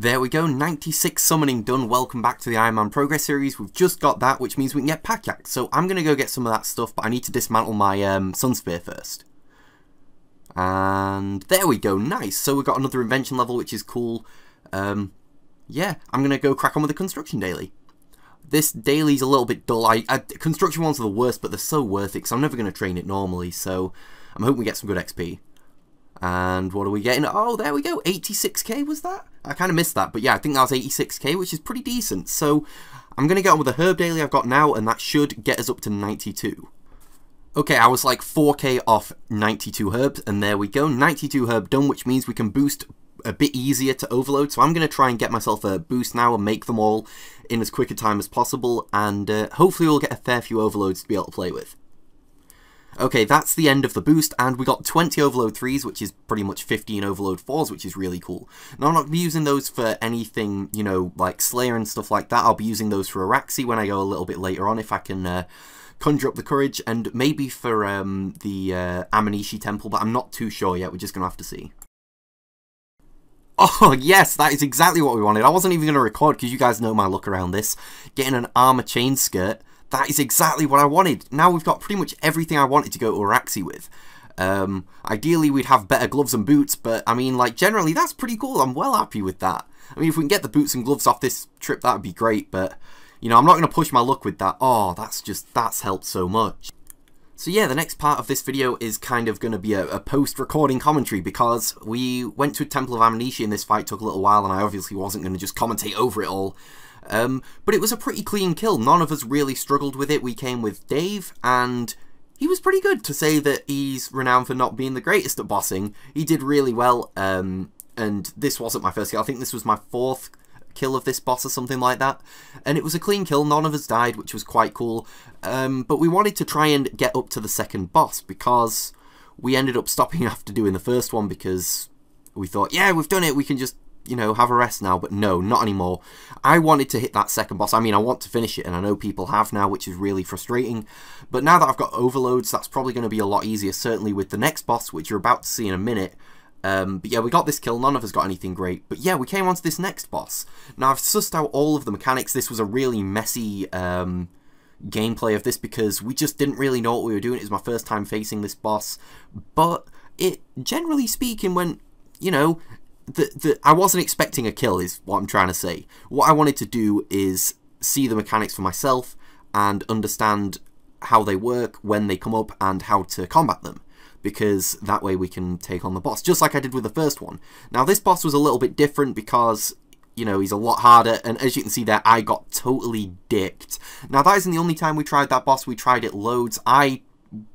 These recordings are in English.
There we go, 96 summoning done. Welcome back to the Ironman Progress series. We've just got that, which means we can get Pack Yak. So I'm going to go get some of that stuff, but I need to dismantle my Sun Spear first. And there we go, nice. So we've got another invention level, which is cool. Yeah, I'm going to go crack on with the construction daily. This daily's a little bit dull. Construction ones are the worst, but they're so worth it, because I'm never going to train it normally. So I'm hoping we get some good XP. And what are we getting? Oh, there we go. 86k was that? I kind of missed that. But yeah, I think that was 86k, which is pretty decent. So I'm going to get on with the herb daily I've got now, and that should get us up to 92. Okay, I was like 4k off 92 herbs, and there we go. 92 herb done, which means we can boost a bit easier to overload. So I'm going to try and get myself a boost now and make them all in as quick a time as possible. And hopefully we'll get a fair few overloads to be able to play with. Okay, that's the end of the boost, and we got 20 overload 3s, which is pretty much 15 overload 4s, which is really cool. Now, I'm not going to be using those for anything, you know, like Slayer and stuff like that. I'll be using those for Araxxi when I go a little bit later on, if I can conjure up the courage, and maybe for the Aminishi Temple, but I'm not too sure yet. We're just going to have to see. Oh, yes, that is exactly what we wanted. I wasn't even going to record, because you guys know my look around this. Getting an armor chain skirt. That is exactly what I wanted. Now we've got pretty much everything I wanted to go to Araxxi with. Ideally, we'd have better gloves and boots, but, I mean, like, generally, that's pretty cool. I'm well happy with that. I mean, if we can get the boots and gloves off this trip, that would be great, but, you know, I'm not going to push my luck with that. Oh, that's helped so much. So, yeah, the next part of this video is kind of going to be a post-recording commentary, because we went to Temple of Aminishi and this fight took a little while, and I obviously wasn't going to just commentate over it all. But it was a pretty clean kill. None of us really struggled with it. We came with Dave, and he was pretty good. To say that he's renowned for not being the greatest at bossing, he did really well, and this wasn't my first kill. I think this was my 4th kill of this boss or something like that, and it was a clean kill. None of us died, which was quite cool, but we wanted to try and get up to the second boss, because we ended up stopping after doing the first one, because we thought, yeah, we've done it, we can just, you know, have a rest now. But no, not anymore. I wanted to hit that second boss. I mean, I want to finish it, and I know people have now, which is really frustrating. But now that I've got overloads, that's probably going to be a lot easier, certainly with the next boss, which you're about to see in a minute. But yeah, we got this kill. None of us got anything great. But yeah, we came on to this next boss. Now, I've sussed out all of the mechanics. This was a really messy gameplay of this, because we just didn't really know what we were doing. It was my first time facing this boss. But it, generally speaking, went, you know, I wasn't expecting a kill, is what I'm trying to say. What I wanted to do is see the mechanics for myself and understand how they work, when they come up, and how to combat them, because that way we can take on the boss, just like I did with the first one. Now, this boss was a little bit different because, you know, he's a lot harder, and as you can see there, I got totally dicked. Now, that isn't the only time we tried that boss. We tried it loads. I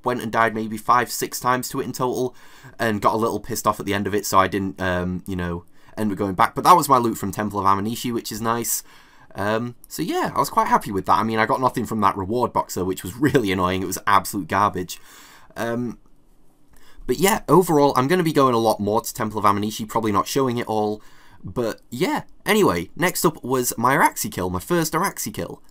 went and died maybe 5-6 times to it in total, and got a little pissed off at the end of it, so I didn't, you know, end up going back. But that was my loot from Temple of Aminishi, which is nice. So yeah, I was quite happy with that. I mean, I got nothing from that reward box, though, which was really annoying. It was absolute garbage. But yeah, overall, I'm going to be going a lot more to Temple of Aminishi, probably not showing it all. But yeah, anyway, next up was my Araxxi kill, my first Araxxi kill.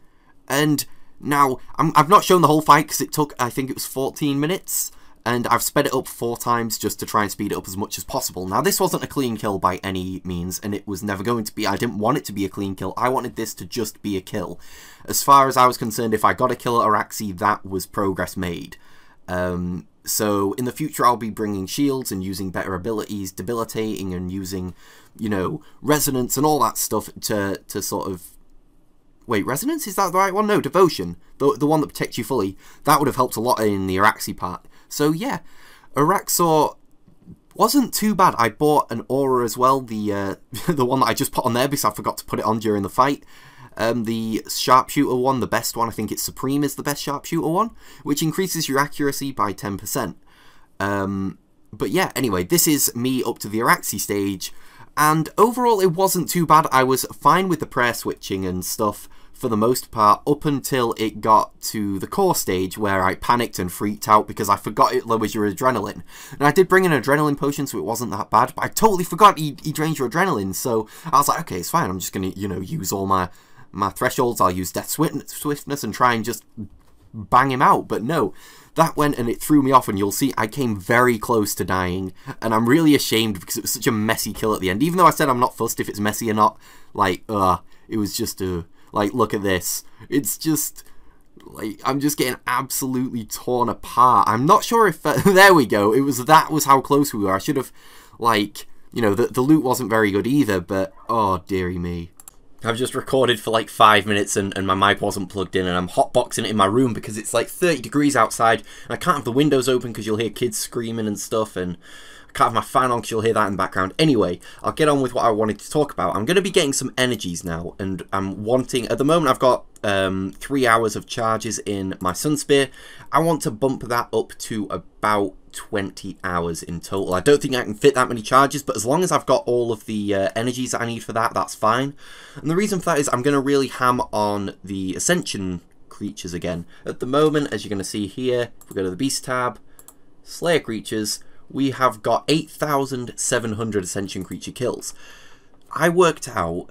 And now, I've not shown the whole fight, because it took, I think it was 14 minutes, and I've sped it up 4 times just to try and speed it up as much as possible. Now, this wasn't a clean kill by any means, and it was never going to be. I didn't want it to be a clean kill. I wanted this to just be a kill. As far as I was concerned, if I got a kill at Araxxi, that was progress made. So, in the future, I'll be bringing shields and using better abilities, debilitating, and using, you know, resonance and all that stuff to sort of... Wait, resonance? Is that the right one? No, devotion. The one that protects you fully. That would have helped a lot in the Araxxi part. So yeah, Araxxi wasn't too bad. I bought an aura as well, the the one that I just put on there because I forgot to put it on during the fight. The sharpshooter one, the best one, I think it's Supreme is the best sharpshooter one, which increases your accuracy by 10%. But yeah, anyway, this is me up to the Araxxi stage. And overall, it wasn't too bad. I was fine with the prayer switching and stuff for the most part, up until it got to the core stage, where I panicked and freaked out because I forgot it lowers your adrenaline. And I did bring an adrenaline potion, so it wasn't that bad, but I totally forgot he drains your adrenaline. So I was like, okay, it's fine. I'm just going to, you know, use all my thresholds. I'll use Death Swiftness and try and just bang him out. But no, that went and it threw me off, and you'll see I came very close to dying, and I'm really ashamed because it was such a messy kill at the end. Even though I said I'm not fussed if it's messy or not, like, it was just like, look at this. It's just, like, I'm just getting absolutely torn apart. I'm not sure if, there we go, that was how close we were. I should have, like, you know, the loot wasn't very good either, but, oh, dearie me. I've just recorded for like 5 minutes and my mic wasn't plugged in, and I'm hotboxing it in my room because it's like 30 degrees outside, and I can't have the windows open because you'll hear kids screaming and stuff, and I can't have my fan on because you'll hear that in the background. Anyway, I'll get on with what I wanted to talk about. I'm going to be getting some energies now, and I'm wanting, at the moment I've got 3 hours of charges in my Sun Spear. I want to bump that up to about 20 hours in total. I don't think I can fit that many charges, but as long as I've got all of the energies that I need for that, that's fine. And the reason for that is I'm going to really ham on the Ascension creatures again. At the moment, as you're going to see here, if we go to the Beast tab, Slayer creatures, we have got 8,700 Ascension creature kills. I worked out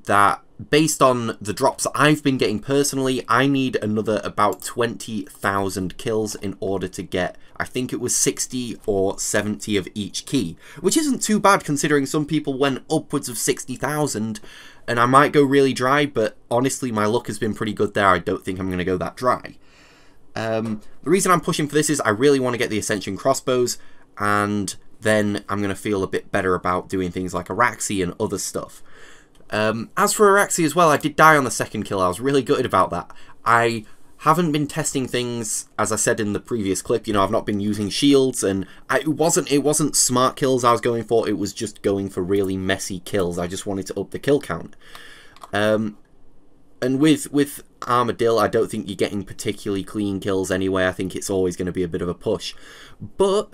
that based on the drops that I've been getting personally, I need another about 20,000 kills in order to get, I think it was 60 or 70 of each key, which isn't too bad considering some people went upwards of 60,000, and I might go really dry, but honestly my luck has been pretty good there. I don't think I'm going to go that dry. The reason I'm pushing for this is I really want to get the Ascension crossbows, and then I'm going to feel a bit better about doing things like Araxxi and other stuff. As for Araxxi as well, I did die on the second kill. I was really gutted about that. I haven't been testing things, as I said in the previous clip, you know, I've not been using shields, and it wasn't smart kills I was going for, it was just going for really messy kills. I just wanted to up the kill count. And with Armadillo, I don't think you're getting particularly clean kills anyway. I think it's always going to be a bit of a push. But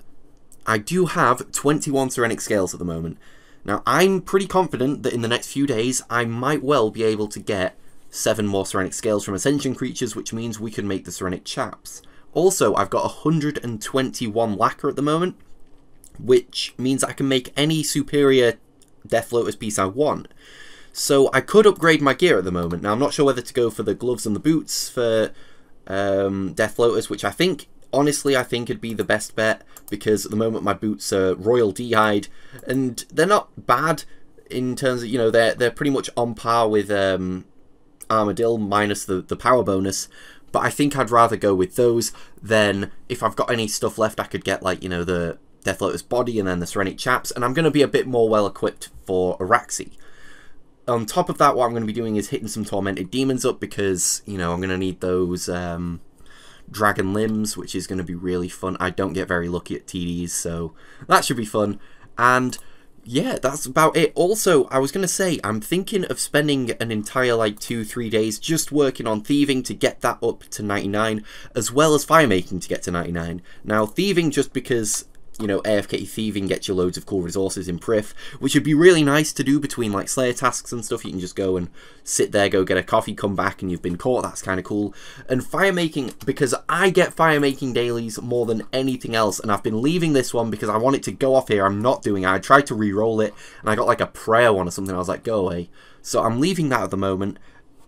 I do have 21 Serenic Scales at the moment. Now, I'm pretty confident that in the next few days, I might well be able to get 7 more Serenic Scales from Ascension creatures, which means we can make the Serenic Chaps. Also, I've got 121 lacquer at the moment, which means I can make any superior Death Lotus piece I want. So I could upgrade my gear at the moment. Now, I'm not sure whether to go for the gloves and the boots for Death Lotus, which I think, honestly, I think it'd be the best bet, because at the moment my boots are Royal D-Hide, and they're not bad in terms of, you know, they're pretty much on par with Armadillo minus the power bonus, but I think I'd rather go with those than, if I've got any stuff left, I could get, like, you know, the Death Lotus body and then the Serenic Chaps, and I'm going to be a bit more well equipped for Araxxi. On top of that, what I'm going to be doing is hitting some Tormented Demons up, because, you know, I'm going to need those Dragon Limbs, which is going to be really fun. I don't get very lucky at TDs, so that should be fun. And yeah, that's about it. Also, I was going to say, I'm thinking of spending an entire, like, 2-3 days just working on Thieving to get that up to 99, as well as Firemaking to get to 99. Now, Thieving, just because, you know, AFK Thieving gets you loads of cool resources in Prif, which would be really nice to do between, like, Slayer tasks and stuff. You can just go and sit there, go get a coffee, come back, and you've been caught. That's kind of cool. And Firemaking, because I get Firemaking dailies more than anything else, and I've been leaving this one because I want it to go off here. I'm not doing it. I tried to re-roll it, and I got, like, a prayer one or something. I was like, go away. So I'm leaving that at the moment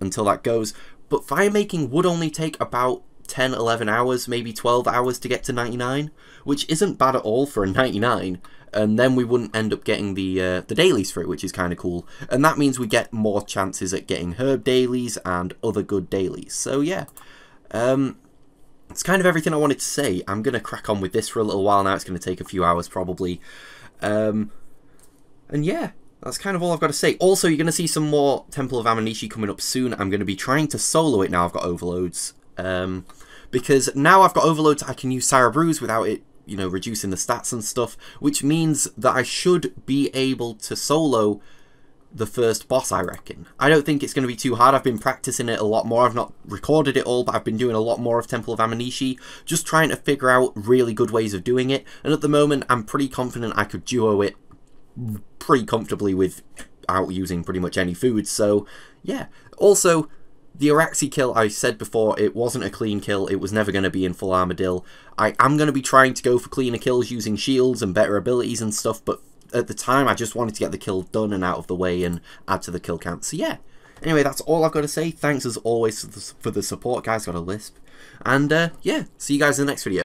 until that goes. But Firemaking would only take about 10, 11 hours, maybe 12 hours to get to 99, which isn't bad at all for a 99, and then we wouldn't end up getting the dailies for it, which is kind of cool, and that means we get more chances at getting herb dailies and other good dailies. So yeah, it's kind of everything I wanted to say. I'm going to crack on with this for a little while now. It's going to take a few hours probably, and yeah, that's kind of all I've got to say. Also, you're going to see some more Temple of Aminishi coming up soon. I'm going to be trying to solo it now I've got overloads. Because now I've got overloads, I can use Sarah Brews without it, you know, reducing the stats and stuff, which means that I should be able to solo the first boss, I reckon. I don't think it's going to be too hard. I've been practicing it a lot more. I've not recorded it all, but I've been doing a lot more of Temple of Aminishi, just trying to figure out really good ways of doing it. And at the moment, I'm pretty confident I could duo it pretty comfortably without using pretty much any food. So, yeah. Also, the Araxxi kill, I said before, it wasn't a clean kill. It was never going to be in full Armadillo. I am going to be trying to go for cleaner kills using shields and better abilities and stuff, but at the time I just wanted to get the kill done and out of the way and add to the kill count. So yeah, anyway, that's all I've got to say. Thanks as always for the support, guys. Got a lisp. And yeah, see you guys in the next video.